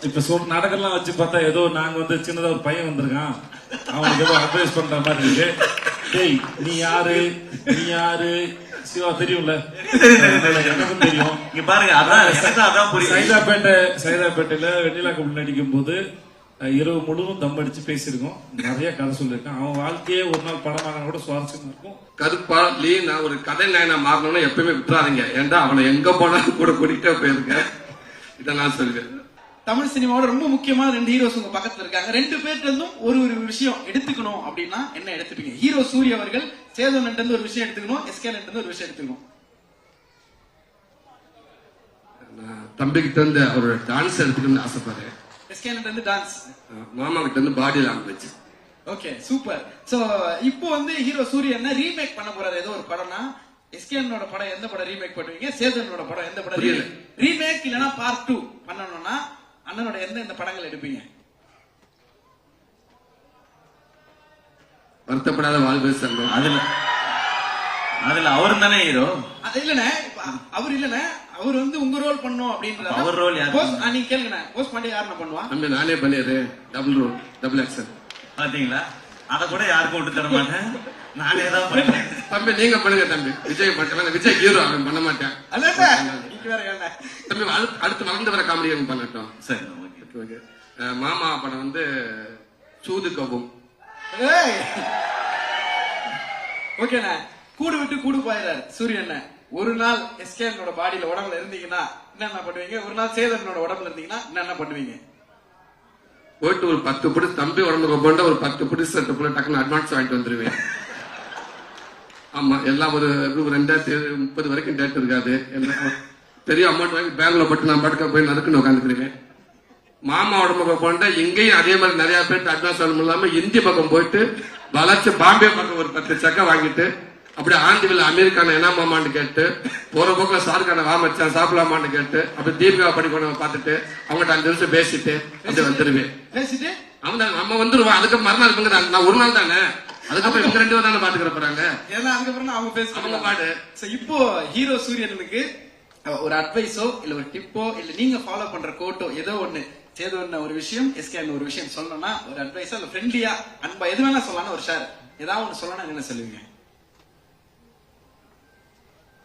இப்ப நாடகம்லாம் வச்சு பார்த்தா ஏதோ நாங்க வந்து சின்னதா ஒரு பையன் வந்திருக்கான், அவனுக்கு ஏதோ அட்வைஸ் பண்ற மாதிரி இருக்கு. டேய் நீ யாரு சிவா தெரியும்ல, எனக்கும் தெரியும். இங்க பாருங்க, அதான் புரியுது. சைதாப்பேட்டையில வெண்ணிலா கபடி நடிக்கும் போது இரவு முழுவதும் தம் அடிச்சு பேசியிருக்கோம், நிறைய கதை சொல்லியிருக்கான். அவன் வாழ்க்கையே ஒரு நாள் படமாக கூட சுவாரஸ்யமா இருக்கும். கருப்பா லீ நான் ஒரு கதை நாயனா மாறணும்னு எப்பயுமே விட்டுறாதீங்க, ஏன்டா அவனை எங்க போனாலும் கூட கூட்டிகிட்டே போயிருக்கேன். இதை நான் சொல்லுவேன். தமிழ் சினிமாவோட ரொம்ப முக்கியமான 2 ஹீரோஸ் உங்க பக்கத்துல இருக்காங்க. 2 பேர்ல இருந்தும் ஒரு விஷயம் எடுத்துக்கணும் அப்படின்னா என்ன எடுத்துப்பீங்க? ஹீரோ சூரிய அவர்கள் சேதன் இருந்து ஒரு விஷயம் எடுத்துக்கணும், எஸ்கே இருந்து ஒரு விஷயம் எடுத்துக்கணும். தம்பி கிட்ட இருந்து அவரோட டான்ஸ் எடுத்துக்கணும்னு ஆசைப்படுறேன். எஸ்கே இருந்து டான்ஸ், மாமா கிட்ட இருந்து body language. Okay super. So இப்போ வந்து ஹீரோ சூரியன் ரீமேக் பண்ண போறாரு ஏதோ ஒரு படம்னா, எஸ்கேனோட படம் எந்த படம் ரீமேக் பண்ணுவீங்க? சேதனோட படம் எந்த படம் ரீமேக் இல்லனா பார்ட் 2 பண்ணனும்னா அண்ணனோட எந்த படங்கள் எடுப்பீங்க? வருத்தப்படாத வாழ்வு சங்கம். அதுல அவர் தானே ஹீரோ. அது இல்லனே, அவர் இல்லனே, அவர் வந்து உங்க ரோல் பண்ணோம் அப்படின்றது. அவர் ரோல் யார்? போஸ் நீங்க கேளுங்க, போஸ் பண்ணி யாரன பண்ணுவா? நம்ம நானே பண்ணியது டபுள் ரோல், டபுள் ஆக்ஷன். பாத்தீங்களா, அத கூட யாருக்கும் விட்டு தர மாட்டேன், நானே தான் பண்ணுவேன். தம்பி நீங்க பண்ணுங்க தம்பி. விஜய் பண்ணல, விஜய் ஹீரோ, அவன் பண்ண மாட்டேன். அல்ல சார் நீங்க வேற என்ன தம்பி, அடுத்து வளர்ந்து வர காமெடி அவன் பண்ணட்டும். சரி ஓகே. மாமா படம் வந்து சூது கபும். ஏய் ஓகேண்ணா, கூடு விட்டு கூடு போயிடுறாரு சூரியன். ஒரு நாள் எஸ்கேனோட பாடியில உடம்புல இருந்தீங்கன்னா என்ன பண்ணுவீங்க? ஒரு நாள் சேதனோட உடம்புல இருந்தீங்கன்னா என்ன பண்ணுவீங்க? போயிட்டு ஒரு 10 புடி தம்பி உடம்புக்கு போண்ட ஒரு 10 புடி செட்டு போல டக்குன்னு அட்வான்ஸ் வாங்கிட்டு வந்துருவேன். ஆமா, எல்லாம் ஒரு 2030 வரைக்கும் டேட் இருக்காது. பெரிய அமௌண்ட் வாங்கி பேங்க்ல போட்டு நான் படுக்க போய் நறுக்குன்னு உட்காந்துருக்கேன். மாமா உடம்புக்கு போண்ட இங்கேயும் அதே மாதிரி நிறைய பேருக்கு அட்வான்ஸ் வாங்கணும் இல்லாம இந்தி பக்கம் போயிட்டு வளர்ச்சி பாம்பே பக்கம் ஒரு 10 சக்கை வாங்கிட்டு அப்படியே ஆந்திவில் அமெரிக்கான என்ன மாமான்னு கேட்டு போற போக்குல சாருக்கான வாமச்சான் சாப்பிடலாமான்னு கேட்டு அப்படி தீபிகா படிக்கணும் பார்த்துட்டு அவங்ககிட்ட 5 நிமிஷம் பேசிட்டு அப்படி வந்துருவேன். பேசிட்டு அவன் நம்ம வந்துருவான். அதுக்கு மறுநாள் இவங்க நான் ஒரு நாள் தானே, அதுக்கப்புறம் இவங்க 2 பேரும் தானே பாத்துக்கிற போறாங்க. ஏன்னா அதுக்கப்புறம் அவங்க பேசுவாங்க பாடு. இப்போ ஹீரோ சூரியனுக்கு ஒரு அட்வைஸோ இல்ல ஒரு டிப்போ இல்ல நீங்க ஃபாலோ பண்ற கோட்டோ ஏதோ ஒண்ணு, ஏதோ ஒரு விஷயம் எஸ்கே ஒரு விஷயம் சொல்லணும்னா ஒரு அட்வைஸா இல்ல ஃப்ரெண்ட்லியா அன்பா எது வேணா சொல்லலாம், ஒரு ஷேர் ஏதாவது ஒண்ணு சொல்லணும், என்ன சொல்லுவீங்க?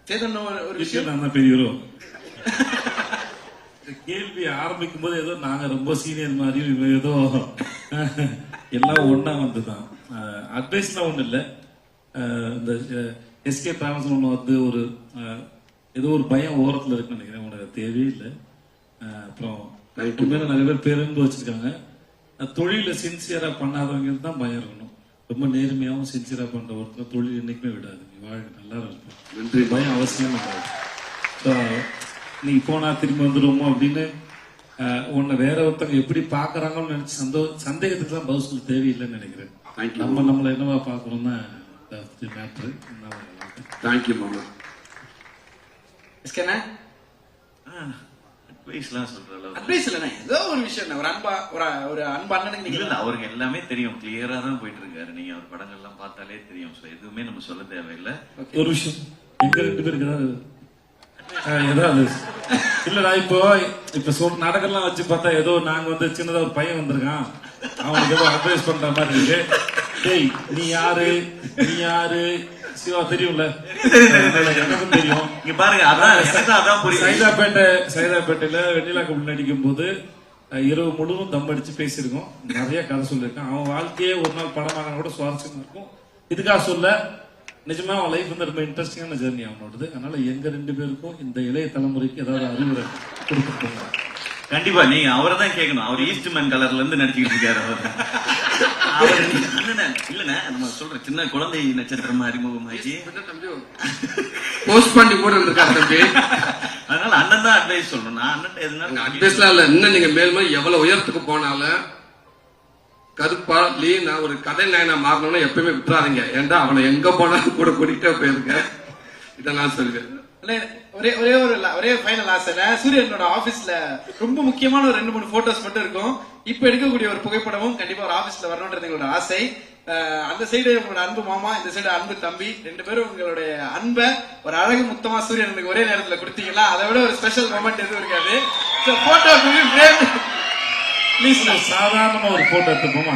சேதன் ஒரு விஷயம் நான் பெரிய கேள்வி ஆரம்பிக்கும் போது ஏதோ நாங்க ரொம்ப சீனியர் மாதிரி ஏதோ எல்லாம் ஒன்னா வந்துதான். அட்வைஸ்லாம் ஒண்ணு இல்ல. இந்த எஸ்கே டிராவல்ஸ் ஒண்ணு வந்து ஒரு ஏதோ ஒரு பயம் ஓரத்துல இருக்குன்னு நினைக்கிறேன், உனக்கு தேவையே இல்லை. அப்புறம் உண்மையில நிறைய பேர் பேருந்து வச்சிருக்காங்க. தொழில சின்சியரா பண்ணாதவங்க தான் பயம் இருக்கணும். ரொம்ப நேர்மையாவும் சின்சியரா பண்ற ஒருத்தர் தொழில் என்னைக்குமே விடாது. நீ வாழ்க்கை நல்லா இருக்கும், பயம் அவசியம் கிடையாது. நீ போனா திரும்பி வந்துருவோமோ அப்படின்னு உன்னை வேற ஒருத்தவங்க எப்படி பாக்குறாங்கன்னு நினைச்சு சந்தேகத்துக்கு தான் பதில் சொல்ல தேவையில்லைன்னு நினைக்கிறேன். நம்மள என்னவா பாக்குறோம்னா மேட்ரு. தேங்க்யூ மாமா. எஸ்கேனா அட்வைஸ்லாம் சொல்றல, அட்வைஸ் இல்ல, ஏதோ ஒரு விஷயம் ஒரு அன்பா ஒரு அன்பா அண்ணனுக்கு நீங்க இல்ல, அவருக்கு எல்லாமே தெரியும், கிளியரா தான் போயிட்டு இருக்காரு. நீங்க அவர் படங்கள் எல்லாம் பார்த்தாலே தெரியும். சோ எதுவுமே நம்ம சொல்ல தேவையில்லை. ஒரு விஷயம் எங்க 2 பேருக்கு ஏதாவது இல்லடா, இப்ப நாடகம்லாம் வச்சு பார்த்தா ஏதோ நாங்க வந்து சின்னதா ஒரு பையன் வந்திருக்கான், அவனுக்கு ஏதோ அட்வைஸ் பண்ற மாதிரி இருக்கு. டேய் நீ யாரு சிவா தெரியும்ல, எனக்கும் தெரியும். இங்க பாருங்க, அதான் புரியுது. சைதாப்பேட்டையில வெண்ணிலா கபடி நடிக்கும் போது இரவு முழுவதும் தம் அடிச்சு பேசியிருக்கோம், நிறைய கதை சொல்லியிருக்கான். அவன் வாழ்க்கையே ஒரு நாள் படமாக கூட சுவாரஸ்யமா இருக்கும். இதுக்காக சொல்ல, நிஜமா அவன் லைஃப் வந்து ரொம்ப இன்ட்ரெஸ்டிங்கான ஜெர்னி அவனோடது. அதனால எங்க 2 பேருக்கும் இந்த இளைய தலைமுறைக்கு ஏதாவது அறிவுரை கொடுத்துருக்கோங்க. கண்டிப்பா நீங்க அவரை தான் கேட்கணும். அவர் ஈஸ்ட்மேன் கலர்ல இருந்து நடிச்சுக்கிட்டு இருக்காரு. இல்லண்ணே, நம்ம சொல்ற சின்ன குழந்தை நட்சத்திரமா அறிமுகமாகி போஸ்ட் பண்ணி கூட இருந்திருக்காரு தம்பி. அதனால அண்ணன் தான் அட்வைஸ் சொல்லணும். நான் அண்ணன் எதுனா அட்வைஸ்லாம் இல்ல. இன்னும் நீங்க மேலும் எவ்வளவு உயரத்துக்கு போனாலும் கருப்பா லீ நான் ஒரு கதை நாயனா மாறணும்னு எப்பயுமே விட்டுறாதீங்க, ஏன்டா அவனை எங்க போனாலும் கூட கூட்டிகிட்டே போயிருக்கேன். இதை நான் சொல்லுவேன். ஒரே ஃபைனல் ஆசை, சூரியனோட ஆபீஸ்ல ரொம்ப முக்கியமான ஒரு 2-3 போட்டோஸ் மட்டும் இருக்கும். இப்ப எடுக்கக்கூடிய ஒரு புகைப்படமும் கண்டிப்பா ஒரு ஆபீஸ்ல வரணும்ன்றது எங்களோட ஆசை. அந்த சைடு உங்களோட அன்பு மாமா, இந்த சைடு அன்பு தம்பி, 2 பேரும் உங்களுடைய அன்பை ஒரு அழகு முத்தமா சூரியனுக்கு ஒரே நேரத்துல கொடுத்தீங்களா, அதை விட ஒரு ஸ்பெஷல் மொமெண்ட் எதுவும் இருக்காது. போட்டோ ப்ளீஸ் சாதாரணமா ஒரு போட்டோ எடுத்துப்போமா